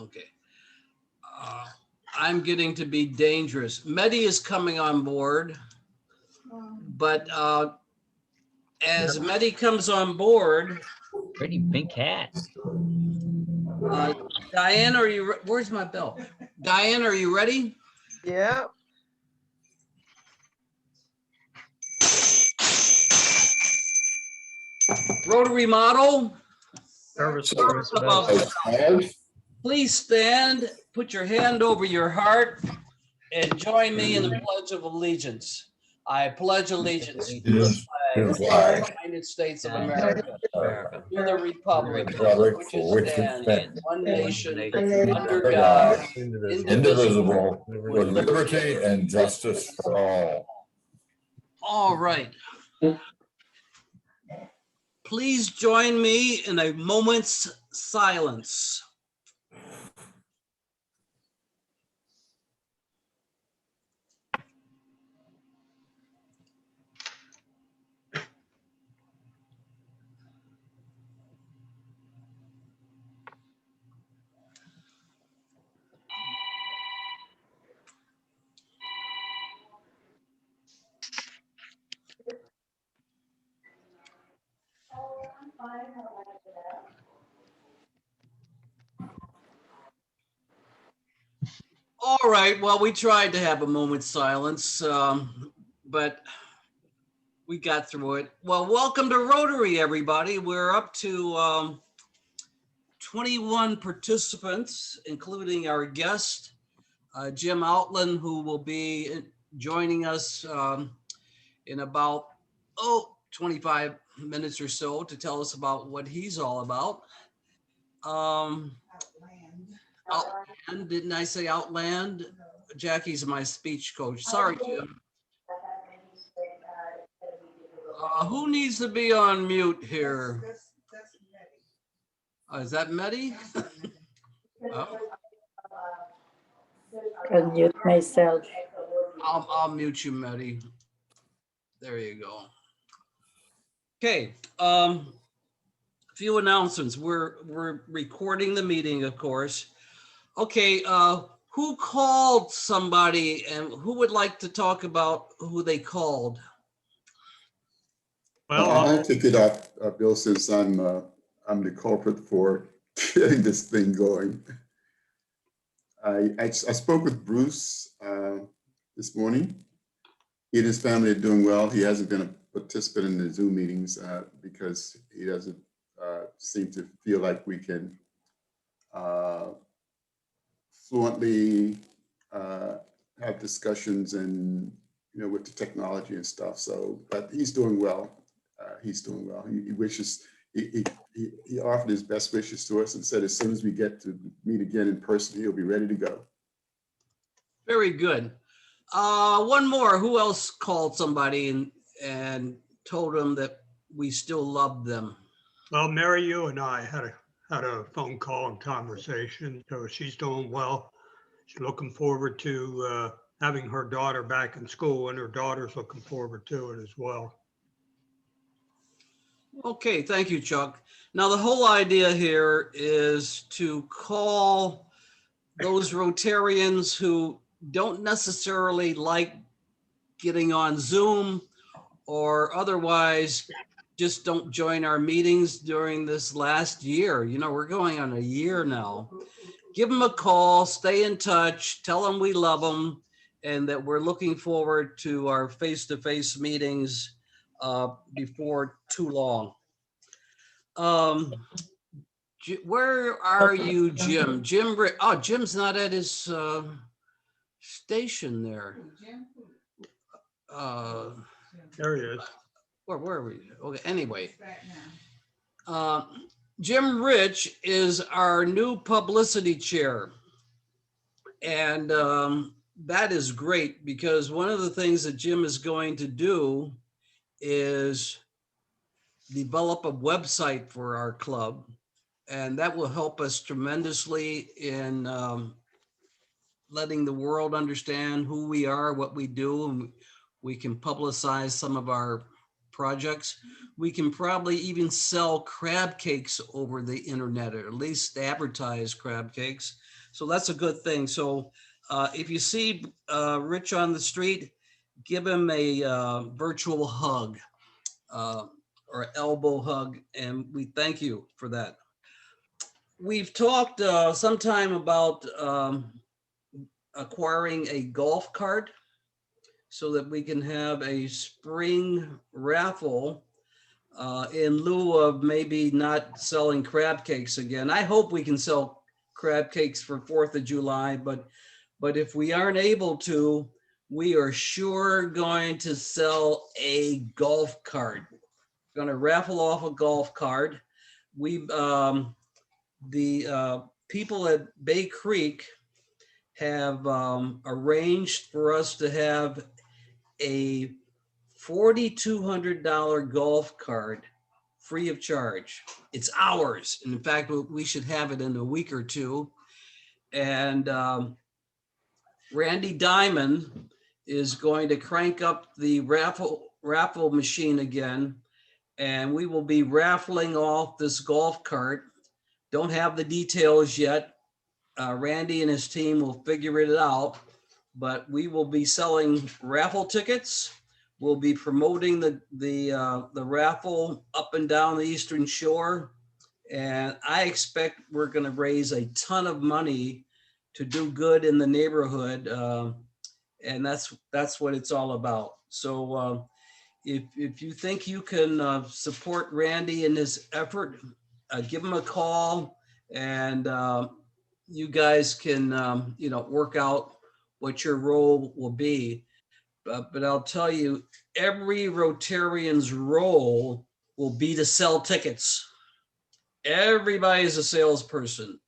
Okay. I'm getting to be dangerous. Medi is coming on board, but as Medi comes on board, Pretty big cat. Diane, where's my bell? Diane, are you ready? Yeah. Rotary model. Service Please stand, put your hand over your heart, and join me in the Pledge of Allegiance. I pledge allegiance to the flag of the United States of America, to the republic for which it stands, one nation, under God, indivisible, with liberty and justice for all. All right. Please join me in a moment's silence. All right, well, we tried to have a moment's silence, but we got through it. Well, welcome to Rotary, everybody. We're up to 21 participants, including our guest, Jim Outland, who will be joining us in about, 25 minutes or so to tell us about what he's all about. Outland, didn't I say Outland? Jackie's my speech coach. Sorry, Jim. Who needs to be on mute here? Is that Medi? Oh. I'll mute myself. I'll mute you, Medi. There you go. Okay. A few announcements. We're recording the meeting, of course. Okay. Who called somebody, and who would like to talk about who they called? Well, I'll kick it off, Bill, since I'm the culprit for getting this thing going. I spoke with Bruce this morning. He and his family are doing well. He hasn't been a participant in the Zoom meetings because he doesn't seem to feel like we can fluently have discussions and, with the technology and stuff. So, but he's doing well. He's doing well. He wishes, he offered his best wishes to us and said as soon as we get to meet again in person, he'll be ready to go. Very good. One more. Who else called somebody and told them that we still loved them? Well, Mary, you and I had a phone call and conversation. So she's doing well. She's looking forward to having her daughter back in school, and her daughter's looking forward to it as well. Okay, thank you, Chuck. Now, the whole idea here is to call those Rotarians who don't necessarily like getting on Zoom or otherwise just don't join our meetings during this last year. We're going on a year now. Give them a call, stay in touch, tell them we love them, and that we're looking forward to our face-to-face meetings before too long. Where are you, Jim? Jim's not at his station there. There he is. Where are we? Okay, anyway. Jim Rich is our new publicity chair. And that is great because one of the things that Jim is going to do is develop a website for our club. And that will help us tremendously in letting the world understand who we are, what we do, and we can publicize some of our projects. We can probably even sell crab cakes over the internet, or at least advertise crab cakes. So that's a good thing. So if you see Rich on the street, give him a virtual hug or elbow hug, and we thank you for that. We've talked sometime about acquiring a golf cart so that we can have a spring raffle in lieu of maybe not selling crab cakes again. I hope we can sell crab cakes for 4th of July, but if we aren't able to, we are sure going to sell a golf cart. Going to raffle off a golf cart. We the people at Bay Creek have arranged for us to have a $4,200 golf cart free of charge. It's ours. And in fact, we should have it in a week or two. And Randy Diamond is going to crank up the raffle machine again. And we will be raffling off this golf cart. Don't have the details yet. Randy and his team will figure it out, but we will be selling raffle tickets. We'll be promoting the raffle up and down the Eastern Shore. And I expect we're going to raise a ton of money to do good in the neighborhood. And that's what it's all about. So if you think you can support Randy in his effort, give him a call, and you guys can work out what your role will be. But I'll tell you, every Rotarian's role will be to sell tickets. Everybody's a salesperson.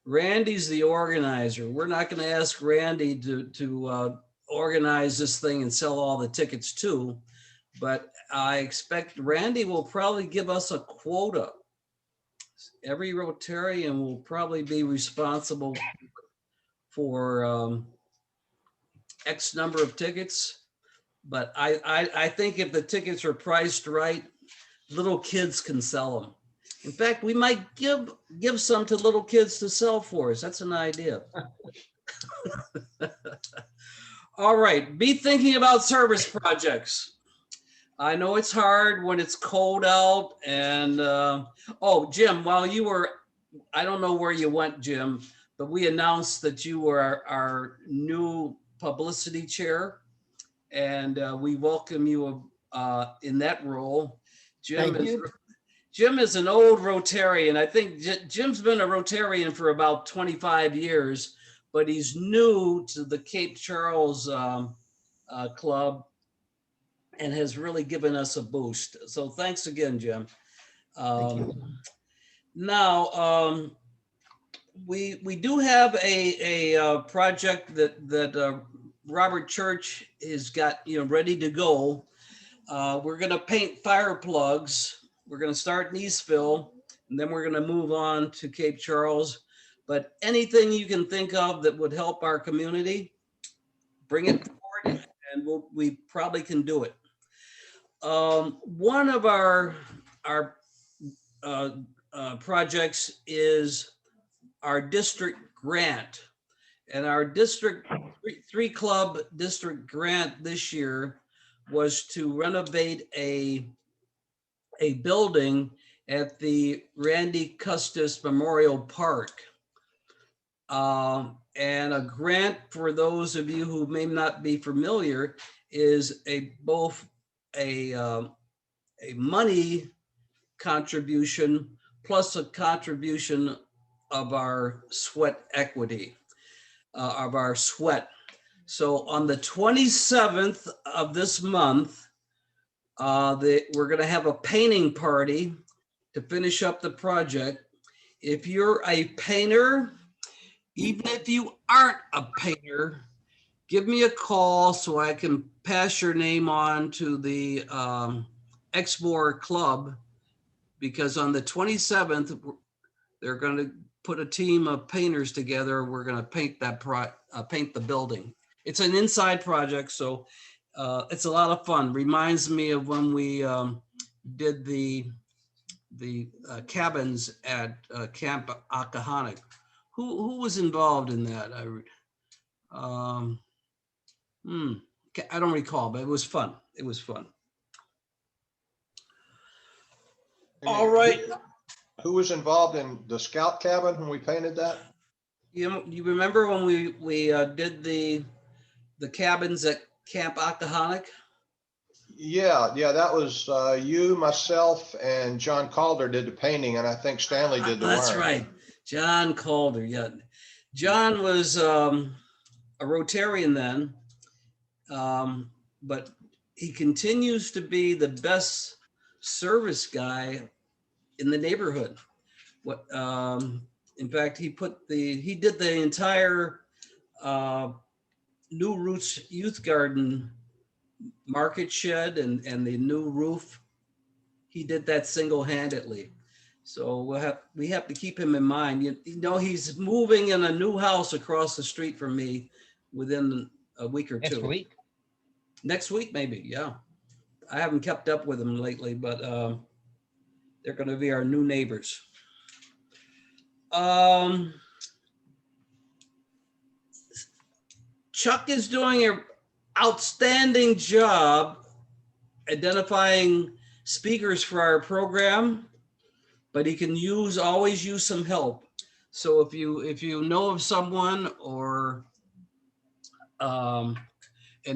Randy's the organizer. We're not going to ask Randy to organize this thing and sell all the tickets too, but I expect Randy will probably give us a quota. Every Rotarian will probably be responsible for X number of tickets. But I think if the tickets are priced right, little kids can sell them. In fact, we might give some to little kids to sell for us. That's an idea. All right, be thinking about service projects. I know it's hard when it's cold out. And oh, Jim, while you were, I don't know where you went, Jim, but we announced that you were our new publicity chair, and we welcome you in that role. Jim is an old Rotarian. I think Jim's been a Rotarian for about 25 years, but he's new to the Cape Charles club and has really given us a boost. So thanks again, Jim. Now, we do have a project that Robert Church has got ready to go. We're going to paint fire plugs. We're going to start in Eastville, and then we're going to move on to Cape Charles. But anything you can think of that would help our community, bring it forward, and we probably can do it. One of our projects is our district grant, and our district 3 club district grant this year was to renovate a building at the Randy Custis Memorial Park. And a grant, for those of you who may not be familiar, is both a money contribution plus a contribution of our sweat equity, of our sweat. So on the 27th of this month, we're going to have a painting party to finish up the project. If you're a painter, even if you aren't a painter, give me a call so I can pass your name on to the Exmoor Club, because on the 27th, they're going to put a team of painters together. We're going to paint paint the building. It's an inside project, so It's a lot of fun. Reminds me of when we did the cabins at Camp Akahanik. Who was involved in that? Um, I don't recall, but it was fun. It was fun. All right. Who was involved in the scout cabin when we painted that? You remember when we did the cabins at Camp Akahanik? Yeah, that was you, myself, and John Calder did the painting, and I think Stanley did the That's wiring. right. John Calder. Yeah. John was a Rotarian then, but he continues to be the best service guy in the neighborhood. What in fact, he did the entire New Roots Youth Garden market shed and the new roof. He did that single-handedly. So we have to keep him in mind. You know, he's moving in a new house across the street from me within a week or two. Next week. Next week, maybe. Yeah. I haven't kept up with them lately, but they're going to be our new neighbors. Chuck is doing an outstanding job identifying speakers for our program, but he can always use some help. So if you know of someone or an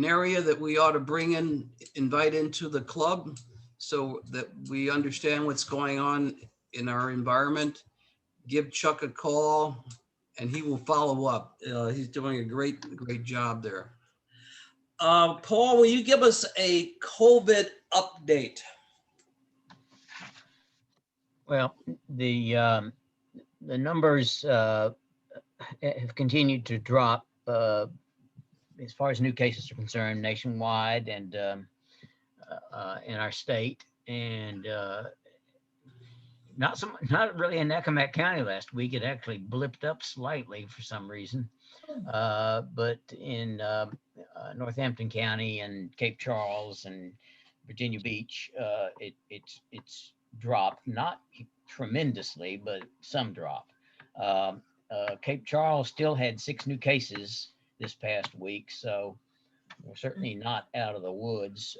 area that we ought to invite into the club so that we understand what's going on in our environment, give Chuck a call and he will follow up. He's doing a great job there. Paul, will you give us a COVID update? Well, the numbers have continued to drop as far as new cases are concerned nationwide and in our state, and not really in Neccomack County last week. It actually blipped up slightly for some reason, but in Northampton County and Cape Charles and Virginia Beach, it's dropped, not tremendously, but some drop. Cape Charles still had 6 new cases this past week, so we're certainly not out of the woods.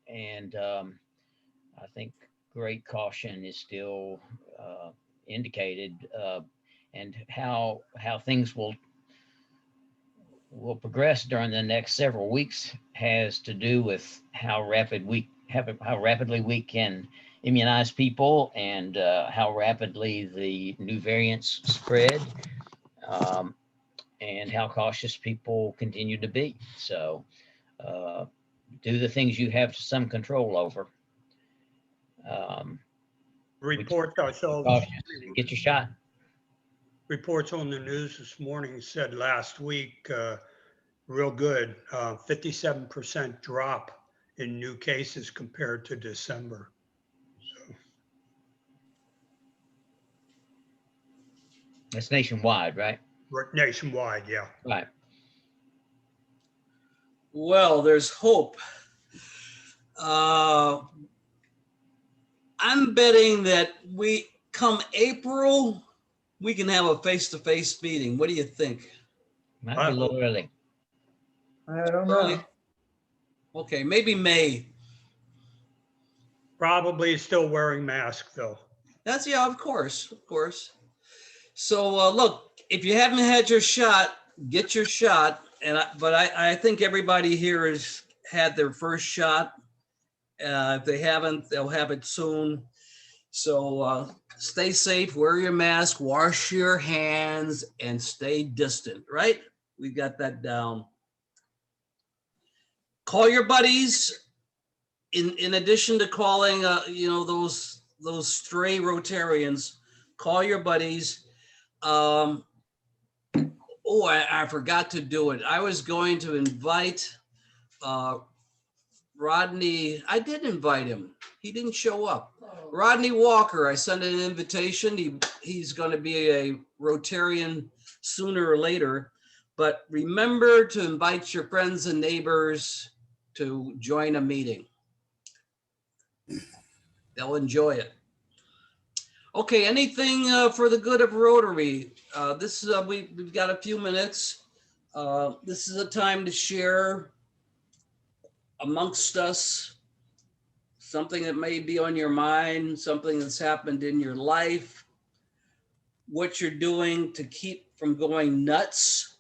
And I think great caution is still indicated, and how things will progress during the next several weeks has to do with how rapidly we can immunize people and how rapidly the new variants spread, and how cautious people continue to be. So do the things you have some control over. Reports I saw, Get your shot. reports on the news this morning said last week, real good, 57% drop in new cases compared to December. So That's nationwide, right? nationwide, yeah. Right. Well, there's hope. I'm betting that come April, we can have a face-to-face meeting. What do you think? Might be a little early. I don't Early? know. Okay, maybe May. Probably still wearing masks though. Yeah, of course. So look, if you haven't had your shot, get your shot. But I think everybody here has had their first shot. If they haven't, they'll have it soon. So stay safe, wear your mask, wash your hands, and stay distant, right? We got that down. Call your buddies. In addition to calling, those stray Rotarians, call your buddies. I forgot to do it. I was going to invite Rodney. I did invite him. He didn't show up. Rodney Walker, I sent an invitation. He's going to be a Rotarian sooner or later. But remember to invite your friends and neighbors to join a meeting. They'll enjoy it. Okay, anything for the good of Rotary? This is we've got a few minutes. This is a time to share amongst us something that may be on your mind, something that's happened in your life, what you're doing to keep from going nuts.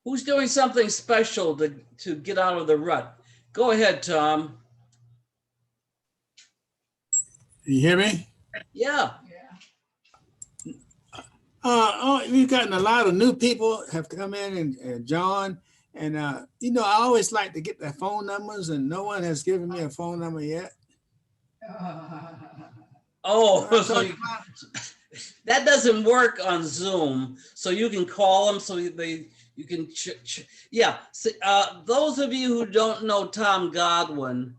Who's doing something special to get out of the rut? Go ahead, Tom. You hear me? Yeah. We've gotten a lot of new people have come in and joined. And, you know, I always like to get their phone numbers and no one has given me a phone number yet. Oh, so that doesn't work on Zoom. So you can call them so you can, yeah. See, those of you who don't know Tom Godwin,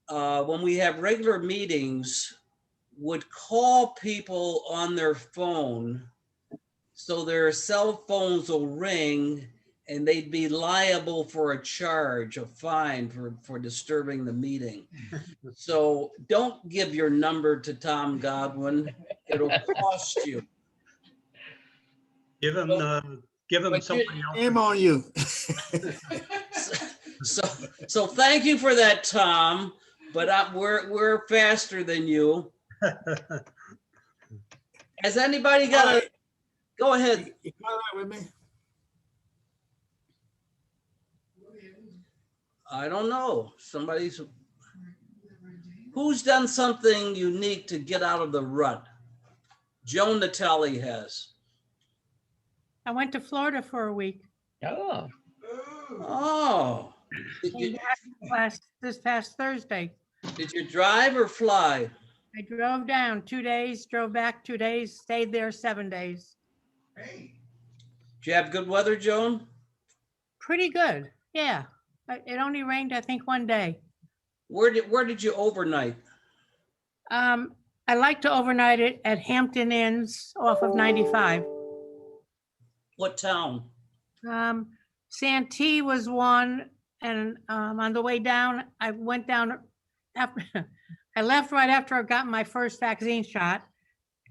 when we have regular meetings, would call people on their phone so their cell phones will ring and they'd be liable for a charge, a fine for disturbing the meeting. So don't give your number to Tom Godwin. It'll cost you. Give him something else. Shame on you. So thank you for that, Tom, but we're faster than you. Has anybody got a, go ahead. You caught up with me? I don't know. Who's done something unique to get out of the rut? Joan Natali has. I went to Florida for a week. Oh, Oh. Came back this past Thursday. Did you drive or fly? I drove down 2 days, drove back 2 days, stayed there 7 days. Did you have good weather, Joan? Pretty good. Yeah. It only rained, I think, 1 day. Where did you overnight? I like to overnight it at Hampton Inns off of 95. What town? Santee was one, and on the way down, I went down after I left right after I got my first vaccine shot,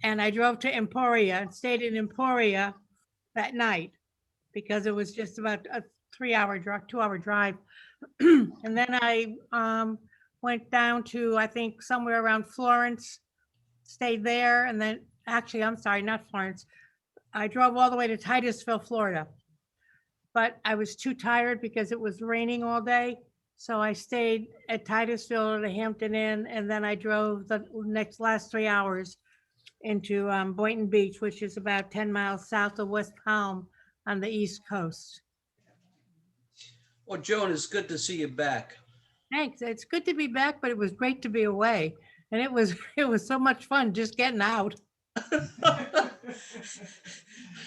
and I drove to Emporia and stayed in Emporia that night because it was just about a 3-hour drive, 2-hour drive. And then I went down to, I think, somewhere around Florence, stayed there, and then actually, I'm sorry, not Florence. I drove all the way to Titusville, Florida. But I was too tired because it was raining all day. So I stayed at Titusville at a Hampton Inn, and then I drove the last 3 hours into Boynton Beach, which is about 10 miles south of West Palm on the East Coast. Well, Joan, it's good to see you back. Thanks. It's good to be back, but it was great to be away. And it was so much fun just getting out.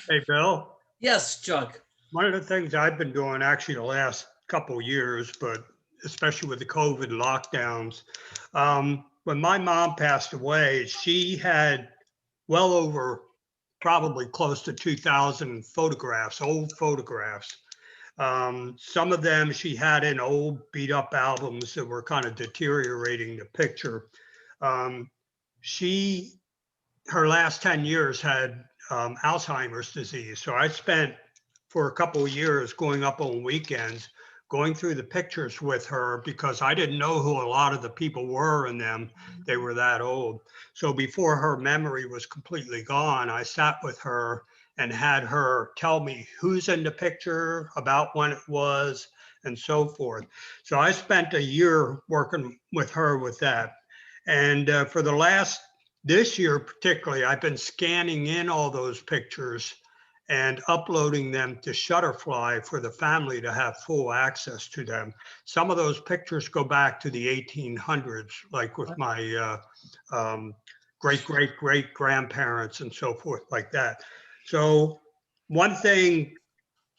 Hey, Bill. Yes, Chuck. One of the things I've been doing actually the last couple of years, but especially with the COVID lockdowns, when my mom passed away, she had well over probably close to 2,000 photographs, old photographs. Some of them she had in old beat up albums that were kind of deteriorating the picture. Her last 10 years had Alzheimer's disease. So I spent for a couple of years going up on weekends, going through the pictures with her because I didn't know who a lot of the people were in them. They were that old. So before her memory was completely gone, I sat with her and had her tell me who's in the picture, about when it was, and so forth. So I spent a year working with her with that. And for this year particularly, I've been scanning in all those pictures and uploading them to Shutterfly for the family to have full access to them. Some of those pictures go back to the 1800s, like with my great grandparents and so forth like that. So one thing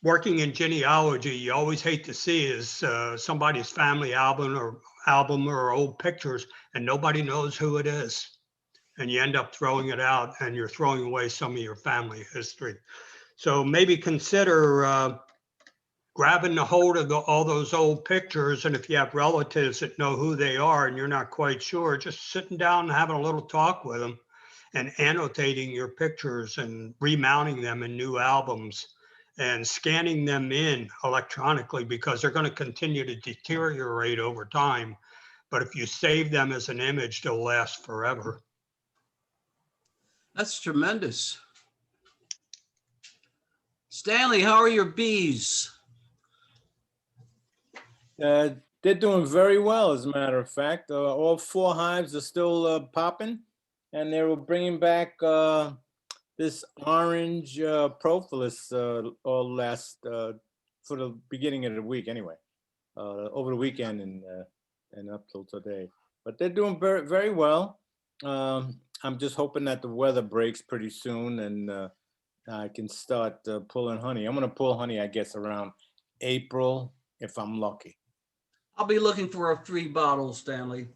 working in genealogy, you always hate to see is somebody's family album or old pictures and nobody knows who it is. And you end up throwing it out and you're throwing away some of your family history. So maybe consider grabbing the hold of all those old pictures. And if you have relatives that know who they are and you're not quite sure, just sitting down and having a little talk with them and annotating your pictures and remounting them in new albums and scanning them in electronically, because they're going to continue to deteriorate over time. But if you save them as an image, they'll last forever. That's tremendous. Stanley, how are your bees? They're doing very well, as a matter of fact. All 4 hives are still popping, and they were bringing back this orange propolis all last for the beginning of the week, anyway, over the weekend and up till today. But they're doing very, very well. I'm just hoping that the weather breaks pretty soon and I can start pulling honey. I'm gonna pull honey, I guess, around April if I'm lucky. I'll be looking for a free bottle, Stanley.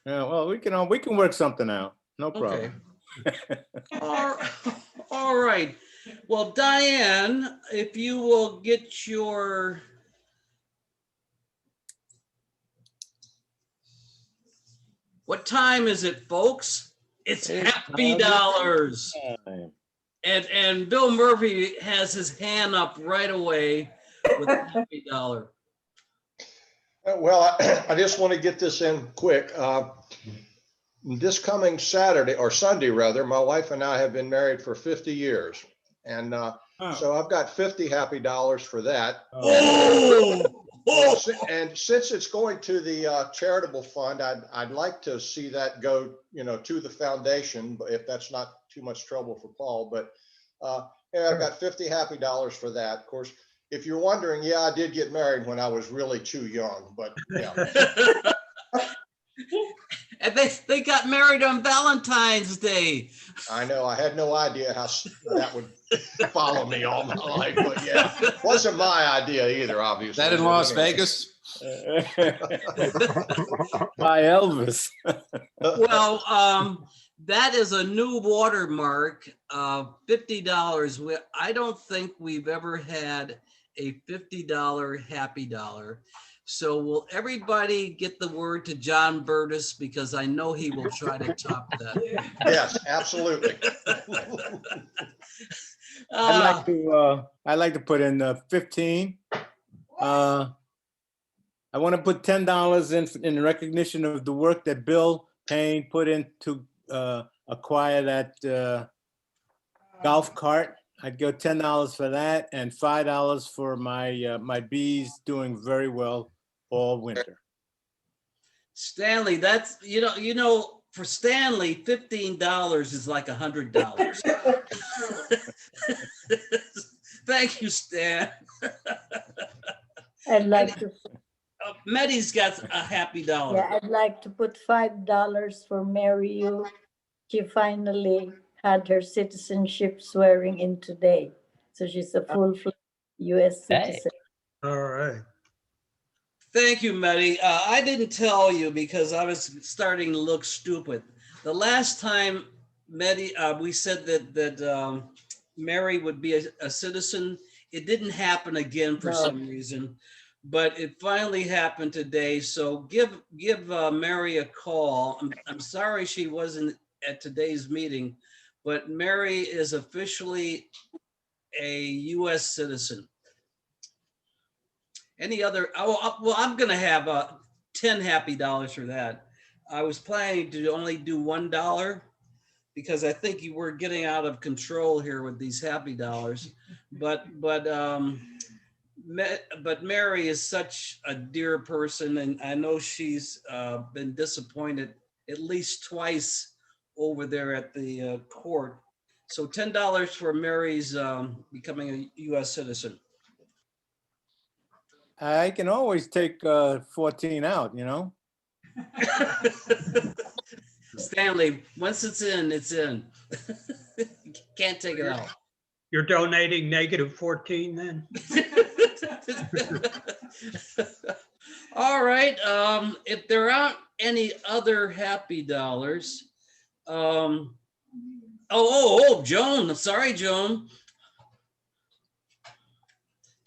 Yeah, well, we can work something out. No problem. Okay. All right. Well, Diane, if you will get your what time is it, folks? It's happy dollars. And Bill Murphy has his hand up right away with a happy dollar. Well, I just want to get this in quick. This coming Saturday or Sunday, rather, my wife and I have been married for 50 years. And so I've got 50 happy dollars for that. And since it's going to the charitable fund, I'd like to see that go, to the foundation, if that's not too much trouble for Paul. But yeah, I've got 50 happy dollars for that. Of course, if you're wondering, yeah, I did get married when I was really too young, but yeah. And they got married on Valentine's Day. I know. I had no idea how that would follow me all my life, but yeah, wasn't my idea either, obviously. That in Las Vegas? By Elvis. Well, that is a new watermark of $50. I don't think we've ever had a $50 happy dollar. So will everybody get the word to John Burtis, because I know he will try to top that. Yes, absolutely. I'd like to put in 15. I want to put $10 in recognition of the work that Bill Payne put in to acquire that golf cart. I'd go $10 for that and $5 for my bees doing very well all winter. Stanley, that's, for Stanley, $15 is like $100. Thank you, Stan. I'd like to. Meddy's got a happy dollar. Yeah, I'd like to put $5 for Mary Yu. She finally had her citizenship swearing in today. So she's a full-fledged US citizen. All right. Thank you, Meddy. I didn't tell you because I was starting to look stupid. The last time, Meddy, we said that Mary would be a citizen. It didn't happen again for some reason, but it finally happened today. So give Mary a call. I'm sorry she wasn't at today's meeting, but Mary is officially a U.S. citizen. Any other? Well, I'm going to have 10 happy dollars for that. I was planning to only do $1 because I think you were getting out of control here with these happy dollars. But Mary is such a dear person, and I know she's been disappointed at least twice over there at the court. So $10 for Mary's becoming a U.S. citizen. I can always take 14 out, Stanley, once it's in, it's in. Can't take it out. You're donating -14 then? All right. If there aren't any other happy dollars. Joan. Sorry, Joan.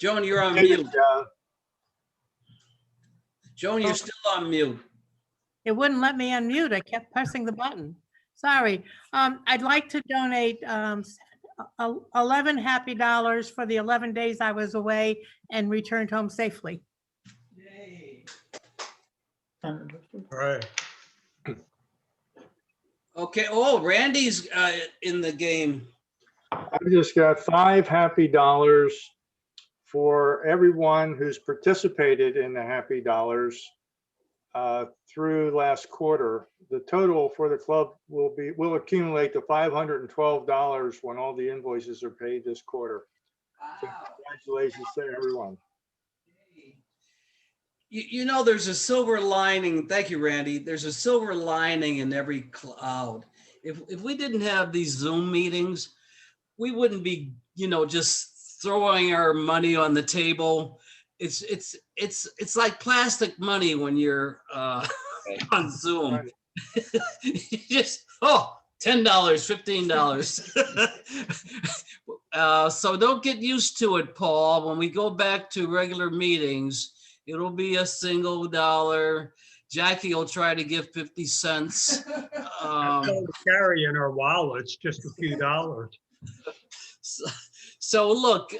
Joan, you're on Did it, mute. John. Joan, you're still on mute. It wouldn't let me unmute. I kept pressing the button. Sorry. I'd like to donate 11 happy dollars for the 11 days I was away and returned home safely. All right. Okay. Oh, Randy's in the game. I just got 5 happy dollars for everyone who's participated in the happy dollars through last quarter. The total for the club will accumulate to $512 when all the invoices are paid this quarter. So congratulations to everyone. You know, there's a silver lining. Thank you, Randy. There's a silver lining in every cloud. If we didn't have these Zoom meetings, we wouldn't be, just throwing our money on the table. It's like plastic money when you're on Zoom. Right. You just $10, $15. So don't get used to it, Paul. When we go back to regular meetings, it'll be a single dollar. Jackie will try to give 50 cents. That's all we carry in our wallets, just a few dollars. So look,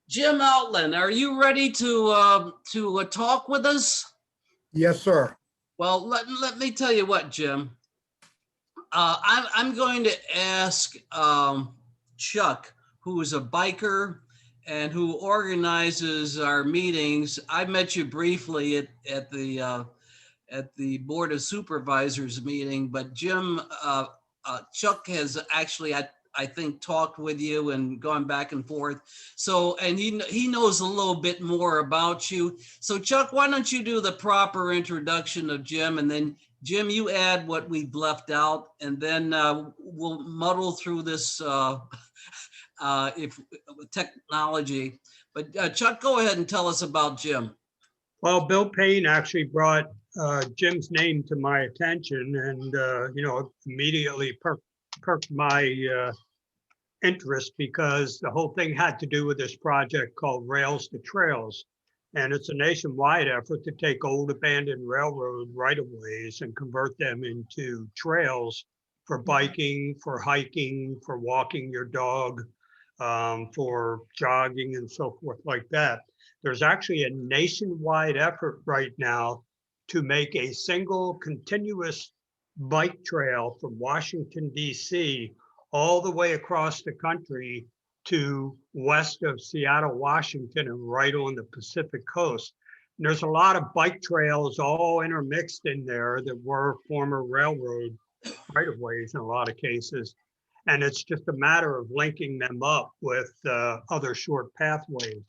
Jim Outland, are you ready to talk with us? Yes, sir. Well, let me tell you what, Jim. I'm going to ask Chuck, who is a biker and who organizes our meetings. I met you briefly at the Board of Supervisors meeting, but Jim, Chuck has actually, I think, talked with you and gone back and forth. So, and he knows a little bit more about you. So Chuck, why don't you do the proper introduction of Jim, and then Jim, you add what we've left out, and then we'll muddle through this if technology. But Chuck, go ahead and tell us about Jim. Well, Bill Payne actually brought Jim's name to my attention, and immediately perked my interest, because the whole thing had to do with this project called Rails to Trails. And it's a nationwide effort to take old abandoned railroad right-of-ways and convert them into trails for biking, for hiking, for walking your dog, for jogging and so forth like that. There's actually a nationwide effort right now to make a single continuous bike trail from Washington, D.C. all the way across the country to west of Seattle, Washington, and right on the Pacific coast. And there's a lot of bike trails all intermixed in there that were former railroad right-of-ways in a lot of cases. And it's just a matter of linking them up with other short pathways.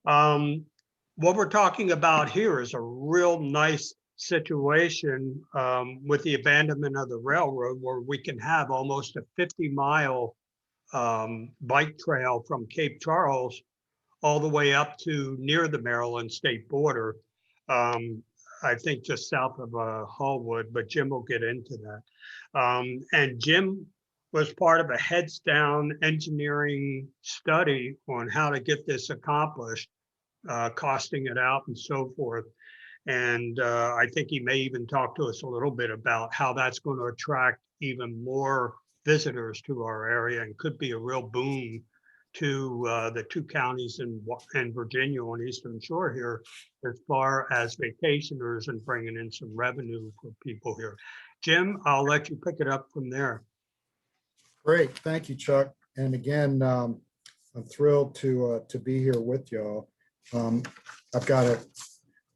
What we're talking about here is a real nice situation with the abandonment of the railroad, where we can have almost a 50-mile bike trail from Cape Charles all the way up to near the Maryland state border. I think just south of Hallwood, but Jim will get into that. And Jim was part of a heads down engineering study on how to get this accomplished, costing it out and so forth. And I think he may even talk to us a little bit about how that's going to attract even more visitors to our area, and could be a real boon to the two counties in Virginia on Eastern Shore here, as far as vacationers and bringing in some revenue for people here. Jim, I'll let you pick it up from there. Great. Thank you, Chuck. And again, I'm thrilled to be here with y'all. I've got a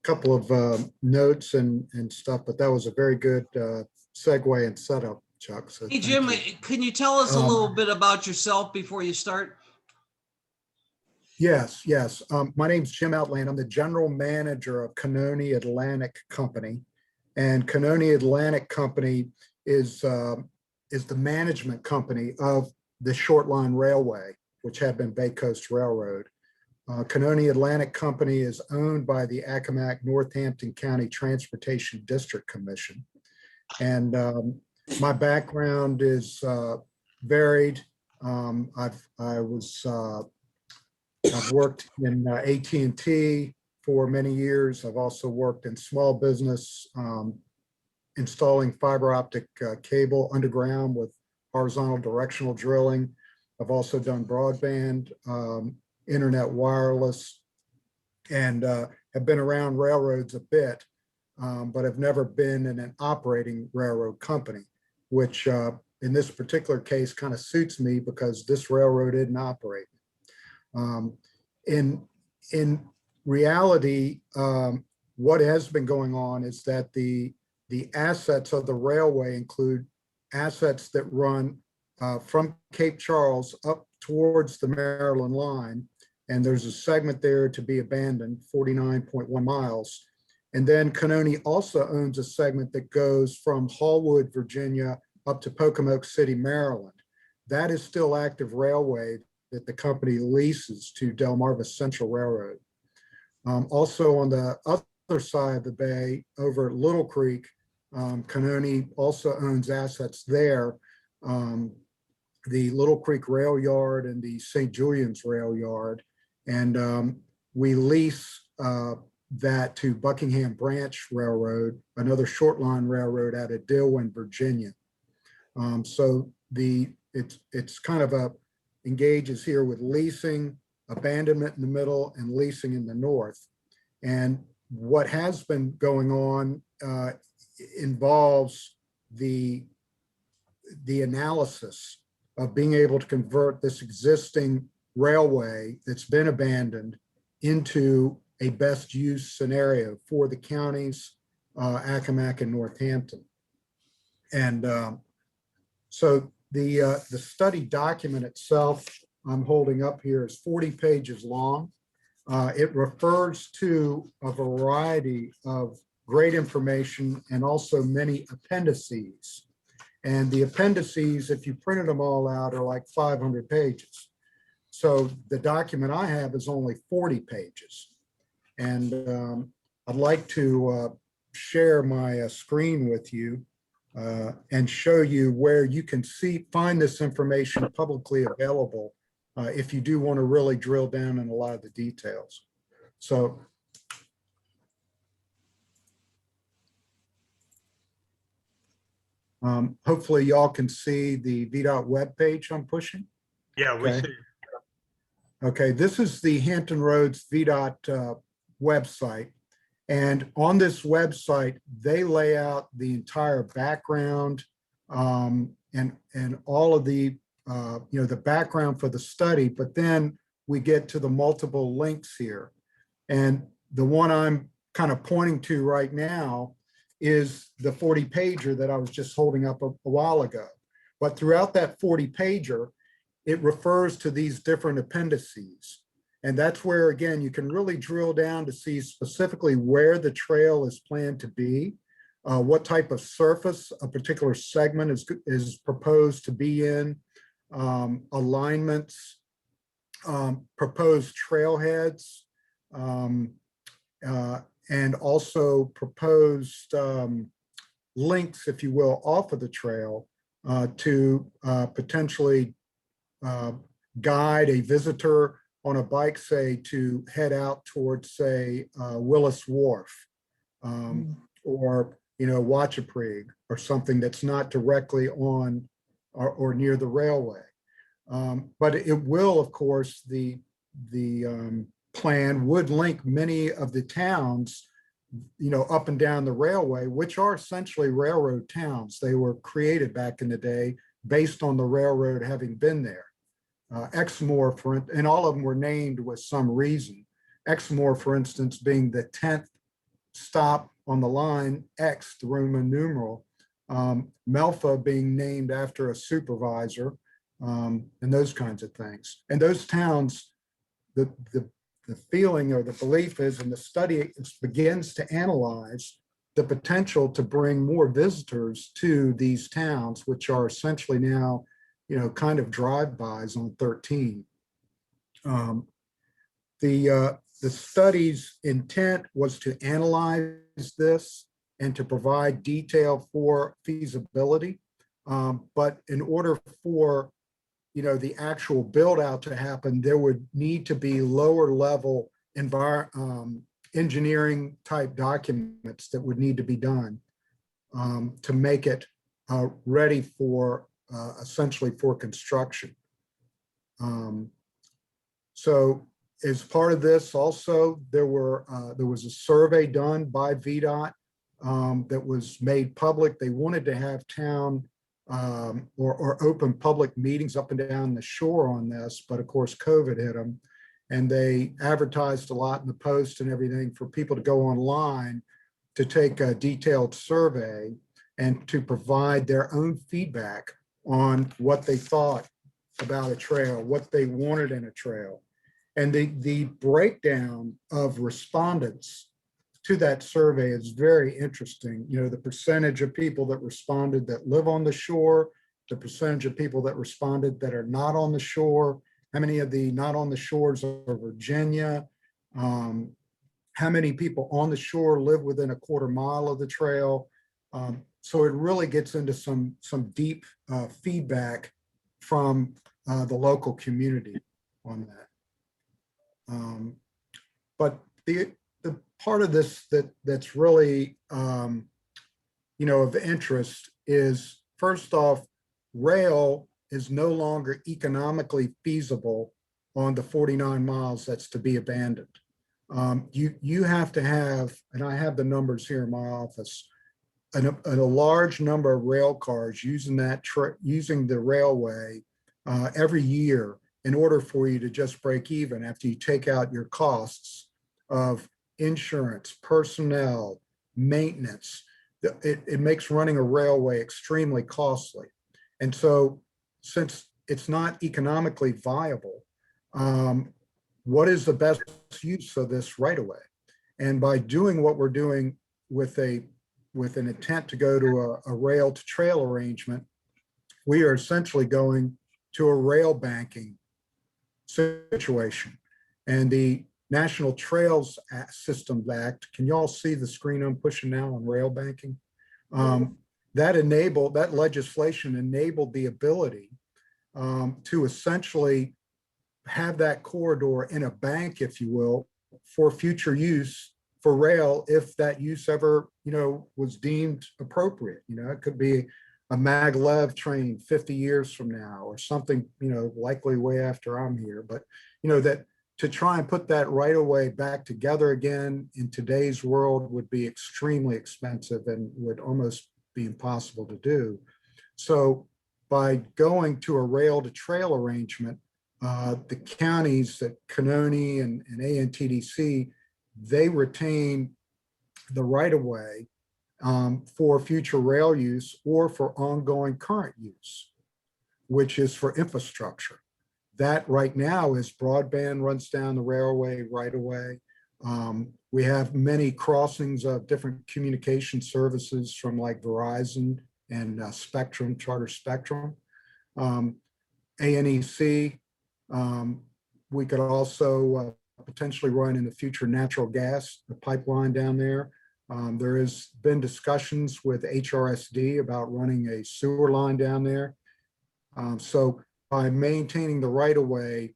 couple of notes and stuff, but that was a very good segue and setup, Chuck. So hey, Jim, can you tell us a little bit about yourself before you start? Yes. My name's Jim Outland. I'm the general manager of Canoni Atlantic Company. And Canoni Atlantic Company is the management company of the Short Line Railway, which had been Bay Coast Railroad. Canoni Atlantic Company is owned by the Accomack Northampton County Transportation District Commission. And my background is varied. I was I've worked in AT&T for many years. I've also worked in small business, installing fiber optic cable underground with horizontal directional drilling. I've also done broadband, internet wireless, and have been around railroads a bit, but have never been in an operating railroad company, which in this particular case kind of suits me because this railroad isn't operating. In reality, what has been going on is that the assets of the railway include assets that run from Cape Charles up towards the Maryland line. And there's a segment there to be abandoned, 49.1 miles. And then Canoni also owns a segment that goes from Hallwood, Virginia, up to Pocomoke City, Maryland. That is still active railway that the company leases to Delmarva Central Railroad. Also on the other side of the bay, over at Little Creek, Canoni also owns assets there, the Little Creek Rail Yard and the St. Julian's Rail Yard. And we lease that to Buckingham Branch Railroad, another short line railroad out of Dillwyn, Virginia. So it's kind of engages here with leasing, abandonment in the middle, and leasing in the north. And what has been going on involves the analysis of being able to convert this existing railway that's been abandoned into a best use scenario for the counties, Accomack and Northampton. And so the study document itself I'm holding up here is 40 pages long. It refers to a variety of great information and also many appendices. And the appendices, if you printed them all out, are like 500 pages. So the document I have is only 40 pages. And I'd like to share my screen with you and show you where you can find this information publicly available if you do want to really drill down in a lot of the details. So hopefully y'all can see the VDOT webpage I'm pushing. Yeah, we Okay. see. Okay, this is the Hampton Roads VDOT website. And on this website, they lay out the entire background and all of the, the background for the study, but then we get to the multiple links here. And the one I'm kind of pointing to right now is the 40 pager that I was just holding up a while ago. But throughout that 40 pager, it refers to these different appendices. And that's where, again, you can really drill down to see specifically where the trail is planned to be, what type of surface a particular segment is proposed to be in, alignments, proposed trailheads, and also proposed links, if you will, off of the trail to potentially guide a visitor on a bike, say, to head out towards, say, Willis Wharf or, Wachapreague or something that's not directly on or near the railway. But it will, of course, the plan would link many of the towns, up and down the railway, which are essentially railroad towns. They were created back in the day based on the railroad having been there. Exmoor, and all of them were named with some reason. Exmoor, for instance, being the 10th stop on the line, X, the Roman numeral, Melfa being named after a supervisor, and those kinds of things. And those towns, the feeling or the belief is, and the study begins to analyze the potential to bring more visitors to these towns, which are essentially now kind of drive-bys on 13. The study's intent was to analyze this and to provide detail for feasibility. But in order for the actual build out to happen, there would need to be lower level engineering type documents that would need to be done to make it ready for essentially for construction. So as part of this also, there was a survey done by VDOT that was made public. They wanted to have town or open public meetings up and down the shore on this, but of course COVID hit them, and they advertised a lot in the Post and everything for people to go online to take a detailed survey and to provide their own feedback on what they thought about a trail, what they wanted in a trail. And the breakdown of respondents to that survey is very interesting. The percentage of people that responded that live on the shore, the percentage of people that responded that are not on the shore, how many of the not on the shores of Virginia, how many people on the shore live within a quarter mile of the trail. So it really gets into some deep feedback from the local community on that. But the part of this that's really of interest is, first off, rail is no longer economically feasible on the 49 miles that's to be abandoned. You have to have, and I have the numbers here in my office, a large number of rail cars using the railway every year in order for you to just break even after you take out your costs of insurance, personnel, maintenance. It makes running a railway extremely costly. And so since it's not economically viable, what is the best use of this right away? And by doing what we're doing with an intent to go to a rail to trail arrangement, we are essentially going to a rail banking situation. And the National Trails Systems Act, can you all see the screen I'm pushing now on rail banking? That legislation enabled the ability to essentially have that corridor in a bank, if you will, for future use for rail, if that use ever, was deemed appropriate. It could be a maglev train 50 years from now or something, likely way after I'm here. But, that to try and put that right away back together again in today's world would be extremely expensive and would almost be impossible to do. So by going to a rail to trail arrangement, the counties at Canoni and ANTDC, they retain the right of way for future rail use or for ongoing current use, which is for infrastructure. That right now is broadband runs down the railway right away. We have many crossings of different communication services from like Verizon and Spectrum, Charter Spectrum. ANEC, we could also potentially run in the future natural gas, the pipeline down there. There has been discussions with HRSD about running a sewer line down there. So by maintaining the right of way,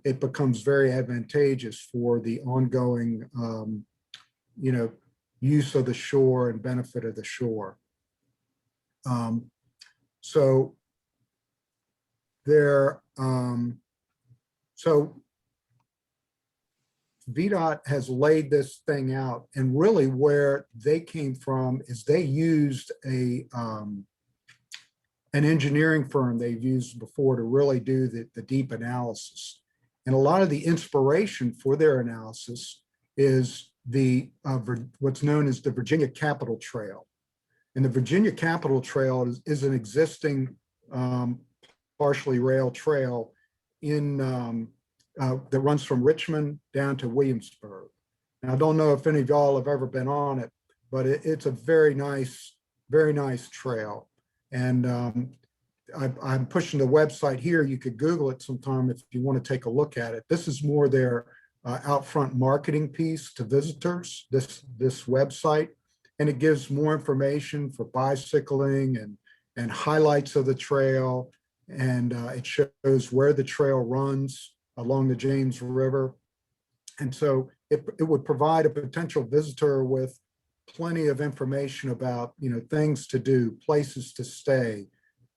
it becomes very advantageous for the ongoing, use of the shore and benefit of the shore. So VDOT has laid this thing out, and really where they came from is they used an engineering firm they've used before to really do the deep analysis. And a lot of the inspiration for their analysis is what's known as the Virginia Capitol Trail. And the Virginia Capitol Trail is an existing partially rail trail that runs from Richmond down to Williamsburg. And I don't know if any of y'all have ever been on it, but it's a very nice trail. And I'm pushing the website here. You could Google it sometime if you want to take a look at it. This is more their out front marketing piece to visitors, this website. And it gives more information for bicycling and highlights of the trail. And it shows where the trail runs along the James River. And so it would provide a potential visitor with plenty of information about, things to do, places to stay,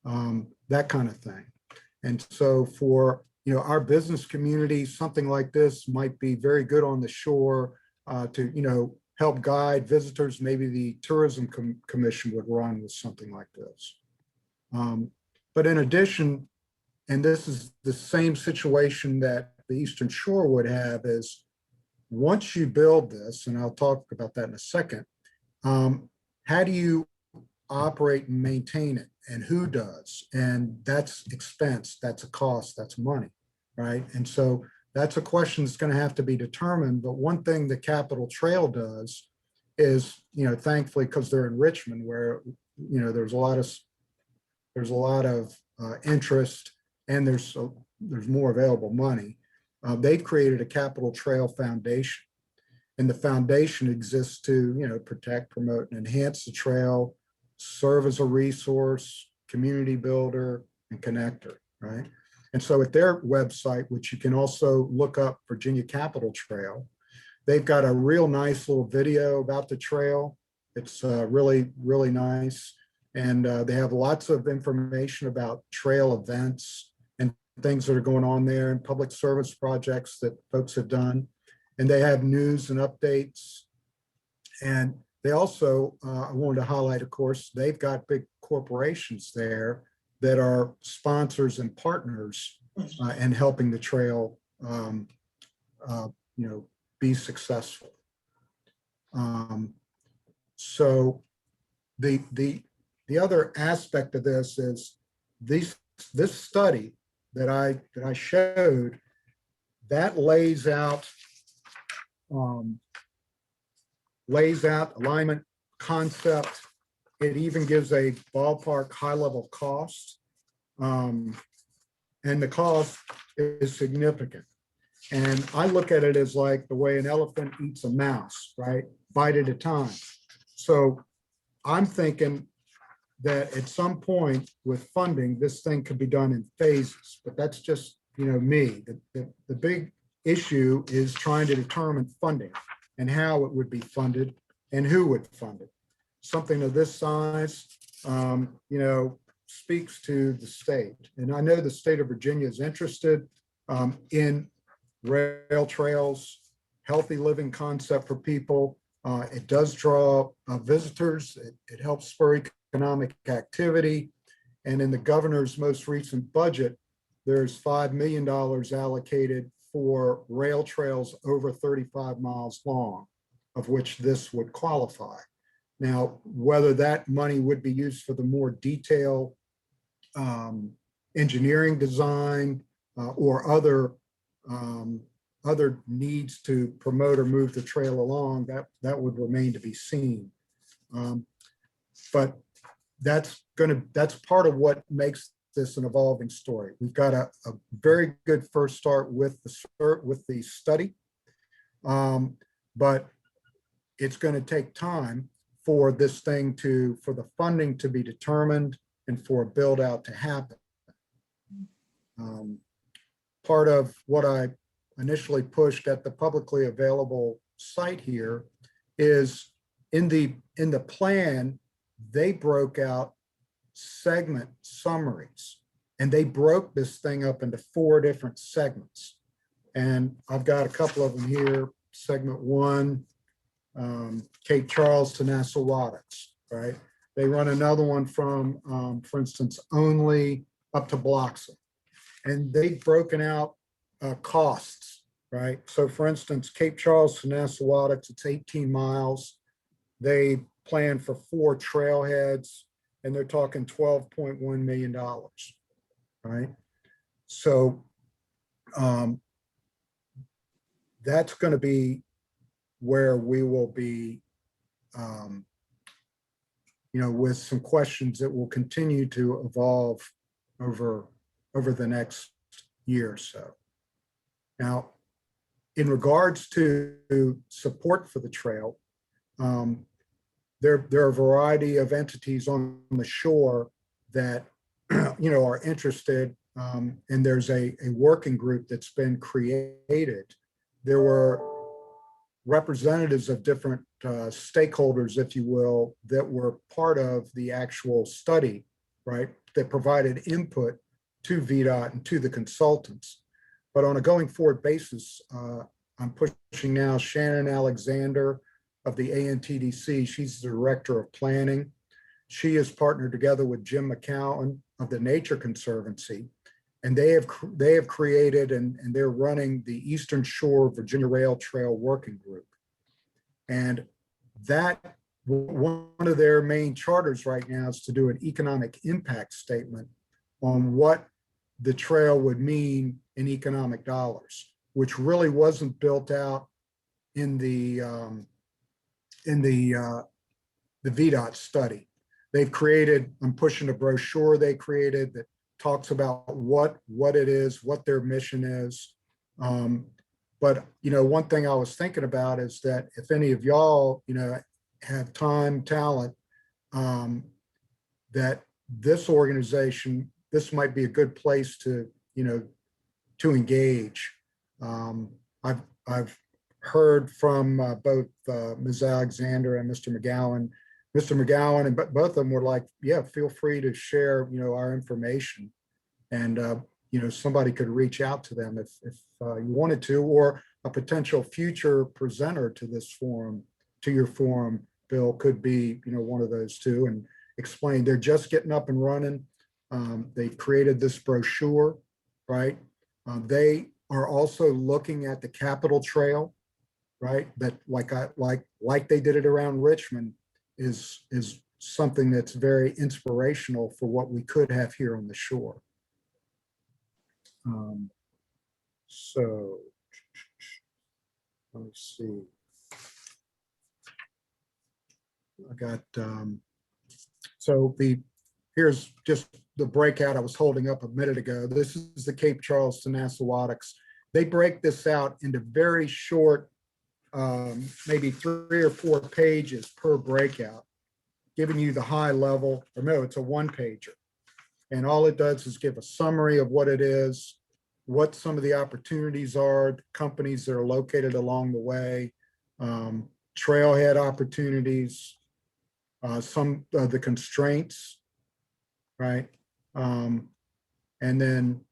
that kind of thing. And so for, our business community, something like this might be very good on the shore to, help guide visitors. Maybe the Tourism Commission would run with something like this. But in addition, and this is the same situation that the Eastern Shore would have, is once you build this, and I'll talk about that in a second, how do you operate and maintain it, and who does? And that's expense, that's a cost, that's money, right? And so that's a question that's going to have to be determined. But one thing the Capitol Trail does is, thankfully, because they're in Richmond, where there's a lot of interest, and there's more available money. They've created a Capitol Trail Foundation, and the foundation exists to protect, promote, and enhance the trail, serve as a resource, community builder, and connector, right? And so at their website, which you can also look up, Virginia Capitol Trail, they've got a real nice little video about the trail. It's really, really nice. And they have lots of information about trail events and things that are going on there, and public service projects that folks have done. And they have news and updates. And they also, I wanted to highlight, of course, they've got big corporations there that are sponsors and partners in helping the trail, be successful. So the other aspect of this is this study that I showed, that lays out alignment, concept. It even gives a ballpark high-level cost, and the cost is significant. And I look at it as like the way an elephant eats a mouse, right? Bite at a time. So I'm thinking that at some point with funding, this thing could be done in phases, but that's just, me. The big issue is trying to determine funding and how it would be funded and who would fund it. Something of this size, speaks to the state. And I know the state of Virginia is interested in rail trails, healthy living concept for people. It does draw visitors. It helps spur economic activity. And in the governor's most recent budget, there's $5 million allocated for rail trails over 35 miles long, of which this would qualify. Now, whether that money would be used for the more detailed engineering design or other needs to promote or move the trail along, that would remain to be seen. But that's part of what makes this an evolving story. We've got a very good first start with the study, but it's going to take time for this thing for the funding to be determined and for a build out to happen. Part of what I initially pushed at the publicly available site here is in the plan, they broke out segment summaries, and they broke this thing up into 4 different segments. And I've got a couple of them here. Segment 1, Cape Charles to Nassawattix, right? They run another one from, for instance, Only up to Bloxham. And they've broken out costs, right? So for instance, Cape Charles to Nassawattix, it's 18 miles. They plan for 4 trailheads, and they're talking $12.1 million, right? So that's going to be where we will be, with some questions that will continue to evolve over the next year or so. Now, in regards to support for the trail, there are a variety of entities on the shore that are interested, and there's a working group that's been created. There were representatives of different stakeholders, if you will, that were part of the actual study, right? That provided input to VDOT and to the consultants. But on a going forward basis, I'm pushing now Shannon Alexander of the ANTDC. She's the Director of Planning. She is partnered together with Jim McCowan of the Nature Conservancy, and they have created and they're running the Eastern Shore Virginia Rail Trail Working Group. And that one of their main charters right now is to do an economic impact statement on what the trail would mean in economic dollars, which really wasn't built out in the VDOT study. They've created, I'm pushing a brochure they created that talks about what it is, what their mission is. But, one thing I was thinking about is that if any of y'all, have time, talent, that this organization, this might be a good place to, to engage. I've heard from both Ms. Alexander and Mr. McGowan. Mr. McGowan and both of them were like, yeah, feel free to share, our information. And, somebody could reach out to them if you wanted to, or a potential future presenter to this forum, to your forum, Bill, could be, one of those two, and explain. They're just getting up and running. They've created this brochure, right? They are also looking at the Capitol Trail, right? That like they did it around Richmond is something that's very inspirational for what we could have here on the shore. So let me see. I got, so here's just the breakout I was holding up a minute ago. This is the Cape Charles to Nassauatics. They break this out into very short, maybe 3 or 4 pages per breakout, giving you the high level, or no, it's a 1-pager. And all it does is give a summary of what it is, what some of the opportunities are, the companies that are located along the way, trailhead opportunities, some of the constraints, right? And then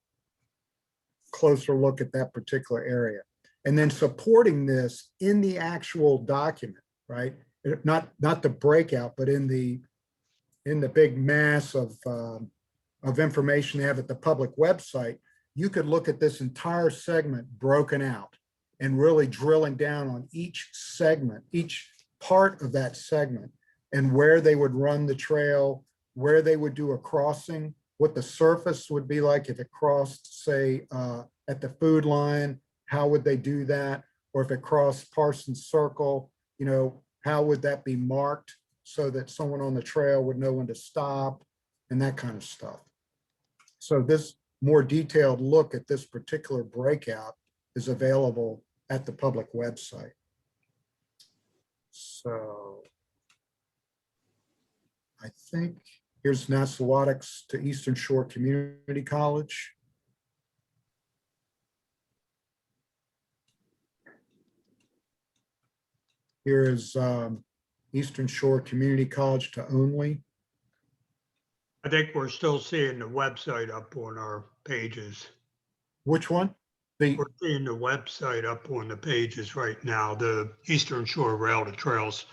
closer look at that particular area. And then supporting this in the actual document, right? Not the breakout, but in the big mass of information they have at the public website, you could look at this entire segment broken out and really drilling down on each segment, each part of that segment, and where they would run the trail, where they would do a crossing, what the surface would be like if it crossed, say, at the food line, how would they do that? Or if it crossed Parsons Circle, how would that be marked so that someone on the trail would know when to stop and that kind of stuff. So this more detailed look at this particular breakout is available at the public website. So I think here's Nassauatics to Eastern Shore Community College. Here is Eastern Shore Community College to Only. I think we're still seeing the website up on our pages. Which one? We're seeing the website up on the pages right now, the Eastern Shore Rail to Trails,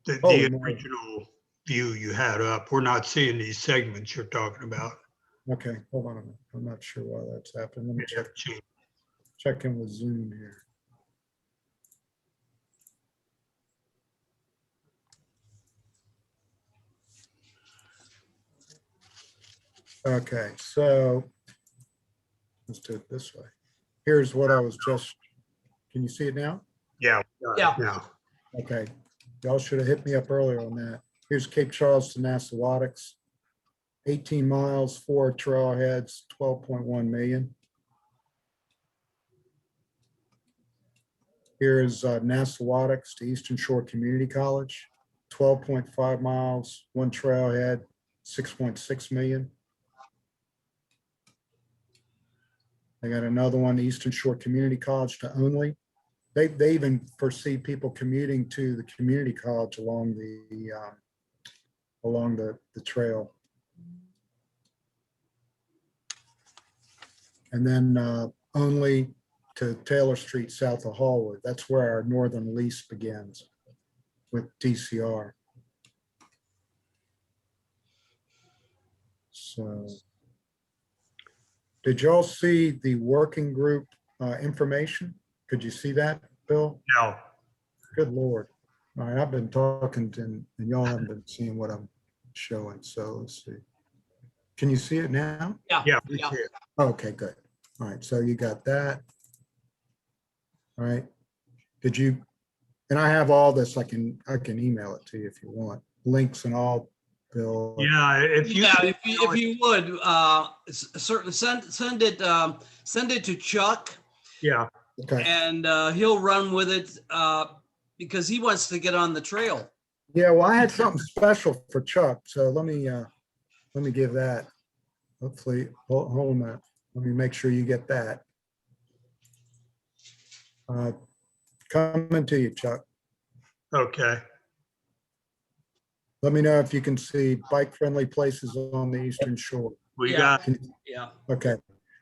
the original view you had up. We're not seeing these segments you're talking about. Okay, hold on a minute. I'm not sure why that's happened. Let me check in with Zoom here. Okay, so let's do it this way. Here's what I was just, can you see it now? Yeah. Yeah. Okay, y'all should have hit me up earlier on that. Here's Cape Charles to Nassauatics, 18 miles, 4 trailheads, 12.1 million. Here's Nassauatics to Eastern Shore Community College, 12.5 miles, 1 trailhead, 6.6 million. They got another one, Eastern Shore Community College to Only. They even foresee people commuting to the community college along the trail. And then Only to Taylor Street south of Hallwood. That's where our northern lease begins with DCR. So did y'all see the working group information? Could you see that, Bill? No. Good Lord. All right, I've been talking and y'all haven't been seeing what I'm showing. So let's see. Can you see it now? Yeah, we see it. Okay, good. All right, so you got that. All right. Did you, and I have all this, I can email it to you if you want. Links and all, Bill. Yeah, if you, if you would, certainly send it to Chuck, yeah, Okay. and he'll run with it because he wants to get on the trail. Yeah, well, I had something special for Chuck, so let me give that. Hopefully, hold on a minute. Let me make sure you get that. Coming to you, Chuck. okay. Let me know if you can see bike-friendly places on the Eastern Shore. We Yeah. got, Yeah. Okay.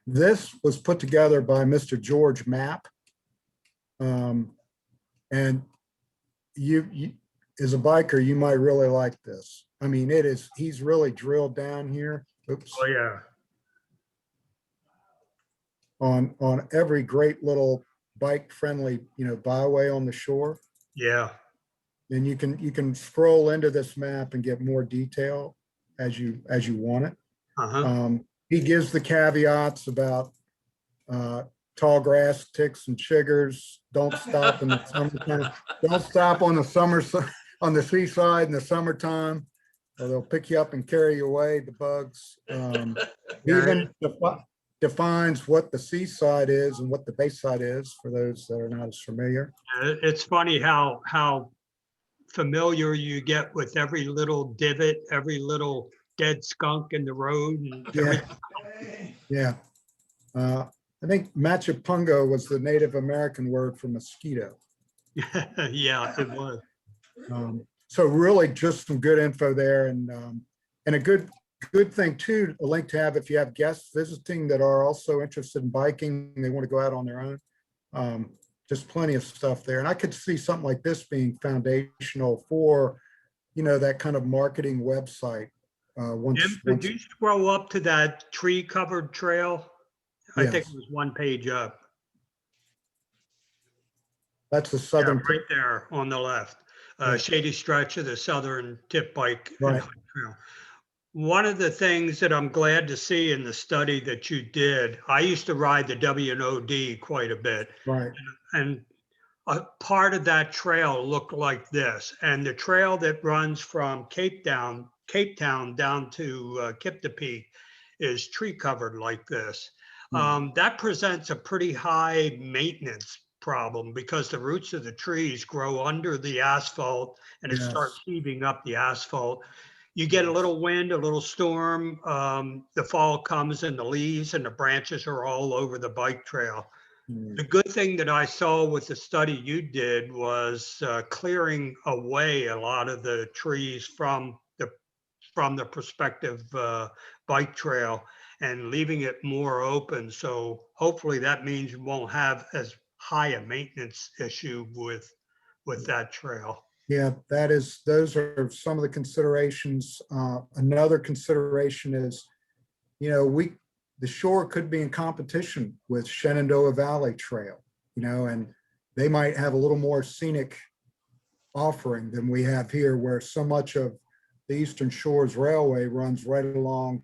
This was put together by Mr. George Mapp. And you, as a biker, you might really like this. I mean, he's really drilled down here. Oops. oh yeah, On every great little bike-friendly, byway on the shore. yeah. And you can scroll into this map and get more detail as you want it. Uh-huh. He gives the caveats about tall grass, ticks, and chiggers. Don't stop in the summertime. Don't stop on the seaside in the summertime, or they'll pick you up and carry you away. The bugs. Even defines what the seaside is and what the bayside is for those that are not as familiar. It's funny how familiar you get with every little divot, every little dead skunk in the road. And Yeah. I think Machipungo was the Native American word for mosquito. yeah, it was. So really just some good info there, and a good thing too, a link to have if you have guests visiting that are also interested in biking, and they want to go out on their own. Just plenty of stuff there. And I could see something like this being foundational for, that kind of marketing website. Jim, could you scroll up to that tree covered trail? I think Yes. it was one page up. That's the southern Yeah, right there on the left. Yeah. Shady stretch of the southern tip bike and Right. hike trail. One of the things that I'm glad to see in the study that you did, I used to ride the W&OD quite a bit. Right. And a part of that trail looked like this. And the trail that runs from Cape Town down to Kipta is tree covered like this. That presents a pretty high maintenance problem because the roots of the trees grow under the asphalt and it starts heaving up the asphalt. You get a little wind, a little storm, the fall comes and the leaves and the branches are all over the bike trail. The good thing that I saw with the study you did was clearing away a lot of the trees from the prospective bike trail and leaving it more open. So hopefully that means you won't have as high a maintenance issue with that trail. Yeah, those are some of the considerations. Another consideration is, the shore could be in competition with Shenandoah Valley Trail, and they might have a little more scenic offering than we have here, where so much of the Eastern Shores Railway runs right along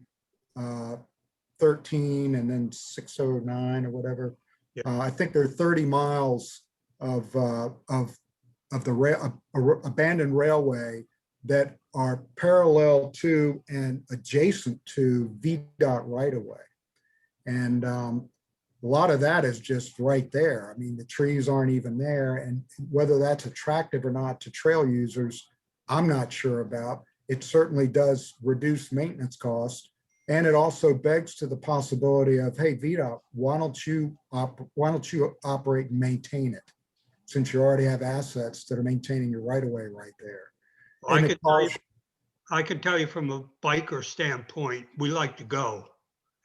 13 and then 609 or whatever. Yeah. I think there are 30 miles of the abandoned railway that are parallel to and adjacent to VDOT right-of-way. And a lot of that is just right there. I mean, the trees aren't even there. And whether that's attractive or not to trail users, I'm not sure about. It certainly does reduce maintenance costs. And it also begs to the possibility of, hey, VDOT, why don't you operate and maintain it? Since you already have assets that are maintaining your right of way right there. Well, And it calls- I can tell you from a biker standpoint, we like to go.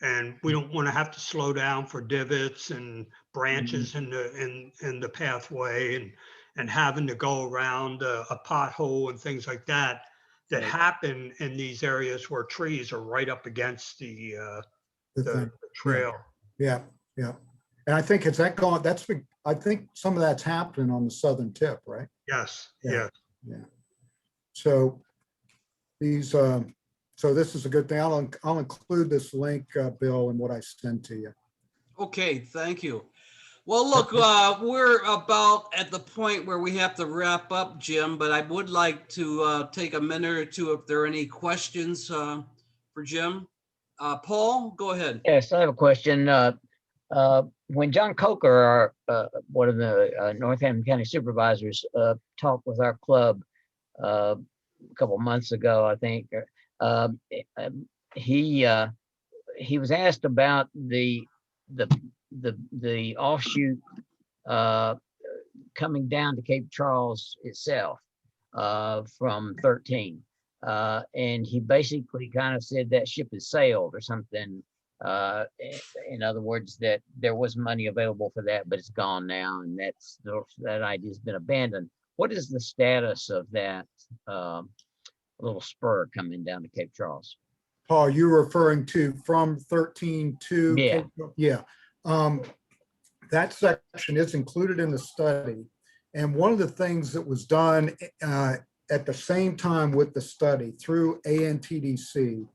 And we don't want to have to slow down for divots and branches in the pathway and having to go around a pothole and things like that Right. happen in these areas where trees are right up against the thing. trail. Yeah, yeah. And I think, I think some of that's happening on the southern tip, right? Yes, Yeah. yes. Yeah. So these, so this is a good thing. I'll include this link, Bill, in what I send to you. Okay, thank you. Well, look, we're about at the point where we have to wrap up, Jim, but I would like to take a minute or two if there are any questions for Jim. Paul, go ahead. Yes, I have a question. When John Coker, one of the Northampton County Supervisors, talked with our club a couple months ago, I think, he was asked about the offshoot coming down to Cape Charles itself from 13. And he basically kind of said that ship has sailed or something. In other words, that there was money available for that, but it's gone now, and that idea has been abandoned. What is the status of that little spur coming down to Cape Charles? Paul, you're referring to from 13 to? Yeah. Yeah. That section is included in the study. And one of the things that was done at the same time with the study through ANTDC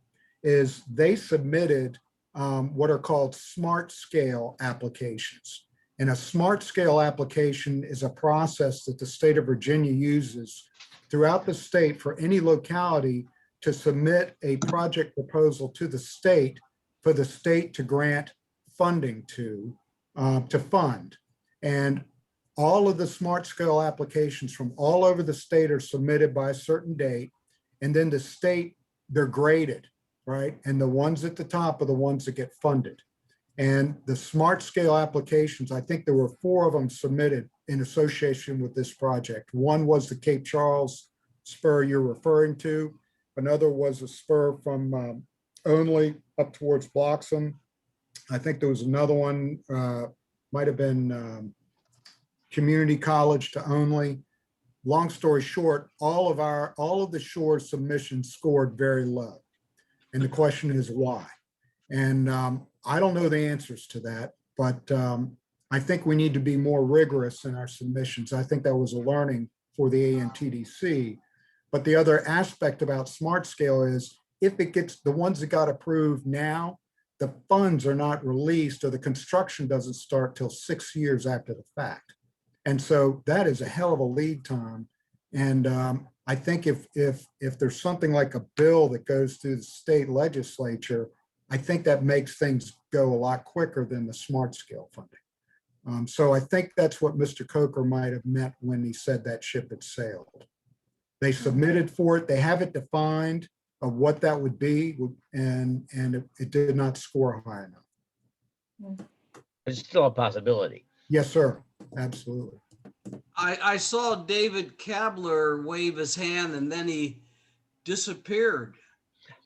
is they submitted what are called smart scale applications. And a smart scale application is a process that the state of Virginia uses throughout the state for any locality to submit a project proposal to the state for the state to grant funding to fund. And all of the smart scale applications from all over the state are submitted by a certain date. And then the state, they're graded, right? And the ones at the top are the ones that get funded. And the smart scale applications, I think there were 4 of them submitted in association with this project. One was the Cape Charles spur you're referring to. Another was a spur from Only up towards Bloxham. I think there was another one, might have been Community College to Only. Long story short, all of the shore submissions scored very low. And the question is why? And I don't know the answers to that, but I think we need to be more rigorous in our submissions. I think that was a learning for the ANTDC. But the other aspect about smart scale is if it gets the ones that got approved now, the funds are not released or the construction doesn't start till 6 years after the fact. And so that is a hell of a lead time. And I think if there's something like a bill that goes through the state legislature, I think that makes things go a lot quicker than the smart scale funding. So I think that's what Mr. Coker might have meant when he said that ship had sailed. They submitted for it. They have it defined of what that would be, and it did not score high enough. It's still a possibility. Yes, sir. Absolutely. I saw David Kabler wave his hand and then he disappeared.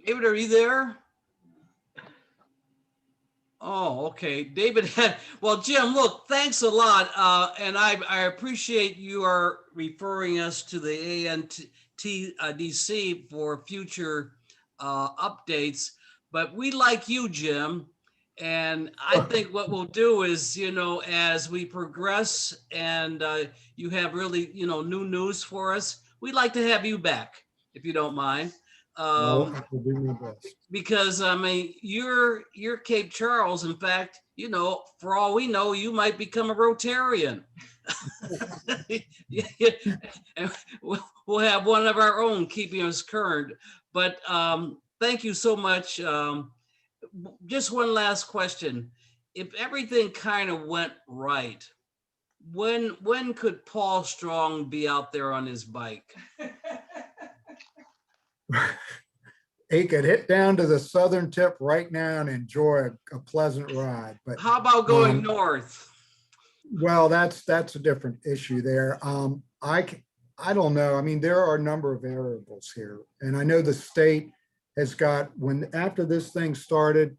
David, are you there? Oh, okay. David had, well, Jim, look, thanks a lot. And I appreciate you are referring us to the ANTDC for future updates. But we like you, Jim. And I think what we'll do is, as we progress and you have really, new news for us, we'd like to have you back, if you don't mind. I'll do my best. Because I mean, you're Cape Charles. In fact, for all we know, you might become a Rotarian. And we'll have one of our own keeping us current. But thank you so much. Just one last question. If everything kind of went right, when could Paul Strong be out there on his bike? he could hit down to the southern tip right now and enjoy a pleasant ride. But How about going Um, north? well, that's a different issue there. I don't know. I mean, there are a number of variables here, and I know the state has got after this thing started,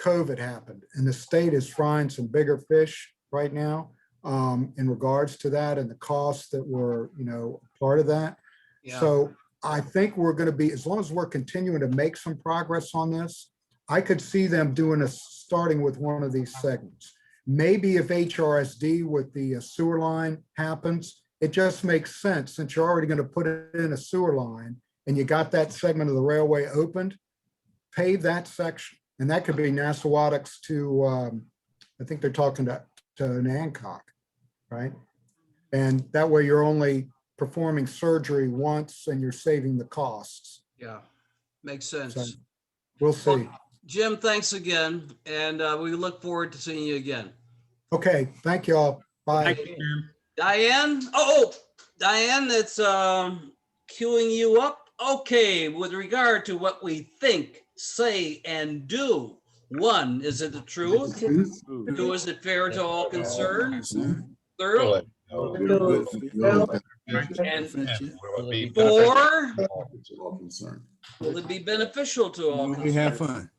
COVID happened, and the state is frying some bigger fish right now in regards to that and the costs that were, part of that. Yeah. So I think we're going to be, as long as we're continuing to make some progress on this, I could see them starting with one of these segments. Maybe if HRSD with the sewer line happens, it just makes sense since you're already going to put it in a sewer line and you got that segment of the railway opened, pave that section. And that could be Nassauatix to, I think they're talking to Nancock, right? And that way you're only performing surgery once and you're saving the costs. Yeah, makes sense. So we'll see. Well, Jim, thanks again. And we look forward to seeing you again. Okay, thank you all. Bye. Thank you, Jim. Diane, Diane, that's queuing you up. Okay, with regard to what we think, say, and do. 1, is it the truth? 2, is it fair to all concerned? 3, and 4, will it be beneficial to all? We have fun.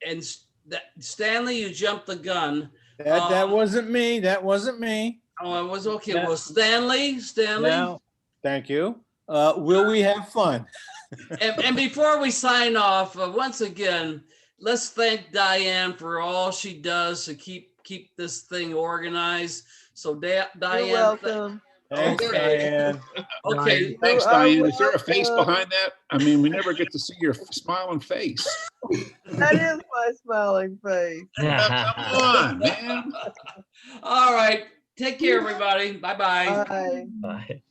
And Stanley, you jumped the gun. That wasn't me. That wasn't me. Oh, it was okay. Well, Stanley. Now, thank you. Will we have fun? And before we sign off, once again, let's thank Diane for all she does to keep this thing organized. So Diane, You're welcome. Thanks, Diane. Okay. Thanks, Diane. Is there a face behind that? I mean, we never get to see your smiling face. That is my smiling face. Come on, man. All right. Take care, everybody. Bye-bye. Bye. Bye.